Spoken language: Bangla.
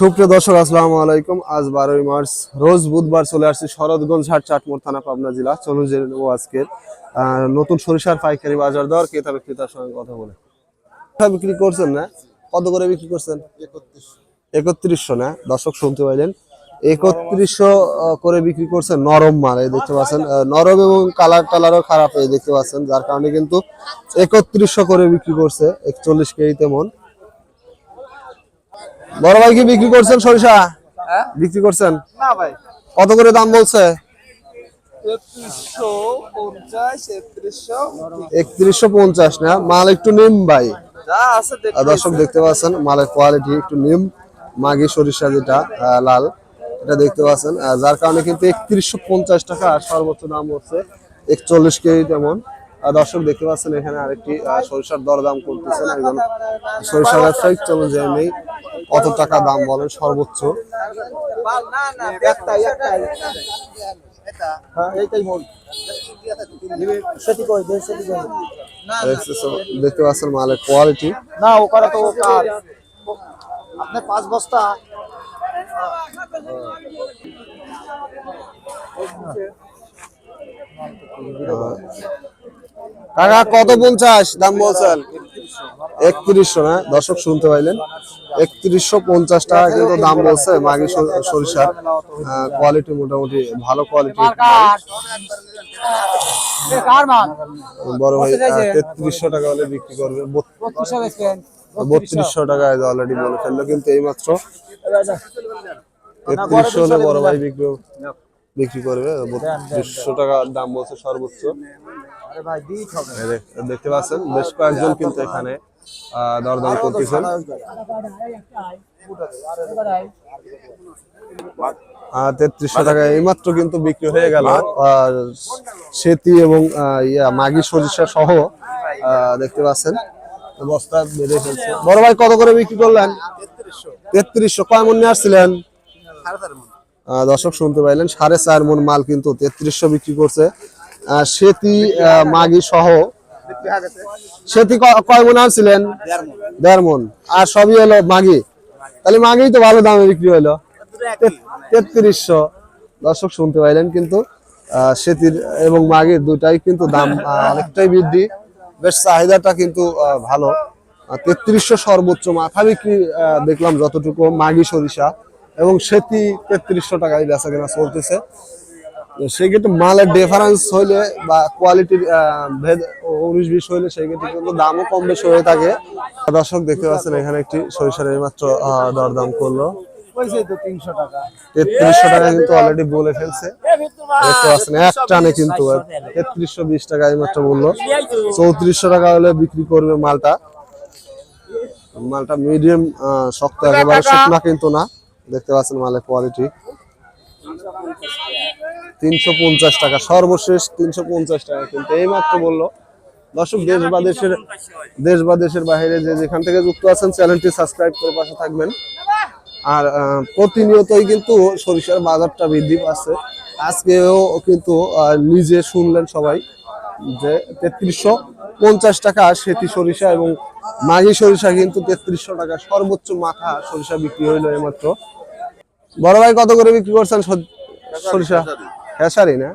সুপ্রিয় দর্শক আসসালামু আলাইকুম। আজ 12ই মার্চ রোজ বুধবার চলে আসছি শরৎগঞ্জ হাট, চাটমোড় থানা, পাবনা জেলা। চলুন জেনে নেবো আজকের নতুন সরিষার পাইকারি বাজার দর। ক্রেতা বিক্রেতার সঙ্গে কথা বলে। বিক্রি করছেন না? কত করে বিক্রি করছেন? 3100 না? দর্শক শুনতে পাইলেন, 3100 করে বিক্রি করছেন। নরম মাল এই দেখতে পাচ্ছেন, নরম এবং কালার টালারও খারাপ এই দেখতে পাচ্ছেন, যার কারণে কিন্তু 3100 করে বিক্রি করছে। 41 কেজিতে মন। বড় ভাই কি বিক্রি করছেন সরিষা? বিক্রি করছেন না ভাই। কত করে দাম বলছে? 3150 না? মাল একটু নিম ভাই। দর্শক দেখতে পাচ্ছেন মালের কোয়ালিটি একটু নিম, মাগি সরিষা যেটা লাল, এটা দেখতে পাচ্ছেন, যার কারণে কিন্তু 3150 টাকা সর্বোচ্চ দাম হচ্ছে। 41 কেজি তেমন। দর্শক দেখতে পাচ্ছেন এখানে আরেকটি সরিষার দরদাম করতেছেন একজন সরিষার ব্যবসায়ী। চলুন জেনে নেই কত টাকা দাম বলেন সর্বোচ্চ। দেখতে পাচ্ছেন মালের কোয়ালিটি। না ওখানে তো আপনি 5 বস্তা কাকা কত 50 দাম বলছেন? 3100 না? দর্শক শুনতে পাইলেন, 3150 টাকা কিন্তু দাম বলছে মাগি সরিষার। কোয়ালিটি মোটামুটি ভালো কোয়ালিটি। বড় ভাই 3300 টাকা হলে বিক্রি করবে। 3200 টাকায় অলরেডি বলে ফেললো, কিন্তু এইমাত্র 3300 হলে বড় ভাই বিক্রি করবে। 3200 টাকা দাম বলছে সর্বোচ্চ। দেখতে পাচ্ছেন বেশ কয়েকজন কিন্তু এখানে দরদাম করতেছেন। 3300 টাকা এইমাত্র কিন্তু বিক্রি হয়ে গেল সেতি এবং মাগি সরিষা সহ। দেখতে পাচ্ছেন বস্তা বেঁধে ফেলছে। বড় ভাই কত করে বিক্রি করলেন? 3300। কয় মন নিয়ে আসছিলেন? দর্শক শুনতে পাইলেন 4.5 মন মাল কিন্তু 3300 বিক্রি করছে। সেতি মাগি সহ। সেতি কয় মন আনছিলেন? 1.5 মন। আর সবই হলো মাগি, তাহলে মাগি তো ভালো দামে বিক্রি হলো 3300। দর্শক শুনতে পাইলেন কিন্তু সেতির এবং মাগির দুটাই কিন্তু দাম অনেকটাই বৃদ্ধি। বেশ চাহিদাটা কিন্তু ভালো। 3300 সর্বোচ্চ মাথা বিক্রি দেখলাম যতটুকু মাগি সরিষা, এবং সেতি 3300 টাকায় বেচা কেনা চলতেছে। সেক্ষেত্রে মালের ডিফারেন্স হইলে বা কোয়ালিটির ভেদ 19-20 হইলে সেক্ষেত্রে কিন্তু দামও কম বেশি হয়ে থাকে। দর্শক দেখতে পাচ্ছেন এখানে একটি সরিষার এইমাত্র দরদাম করলো 3300 টাকা কিন্তু অলরেডি বলে ফেলছে। দেখতে পাচ্ছেন এক টানে কিন্তু 3320 টাকা এইমাত্র বললো। 3400 টাকা হলে বিক্রি করবে মালটা। মালটা মিডিয়াম শক্ত, একেবারে শুকনা কিন্তু না। দেখতে পাচ্ছেন মালের কোয়ালিটি। 350 টাকা সর্বশেষ, 350 টাকা কিন্তু এইমাত্র বললো। দর্শক দেশ বা দেশের বাইরে যে যেখান থেকে যুক্ত আছেন চ্যানেলটি সাবস্ক্রাইব করে পাশে থাকবেন। আর প্রতিনিয়তই কিন্তু সরিষার বাজারটা বৃদ্ধি পাচ্ছে। আজকেও কিন্তু নিজে শুনলেন সবাই যে 3350 টাকা সেতি সরিষা এবং মাগি সরিষা কিন্তু 3300 টাকা সর্বোচ্চ মাথা সরিষা বিক্রি হইলো এইমাত্র। বড় ভাই কত করে বিক্রি করছেন সরিষা? হেসারি না?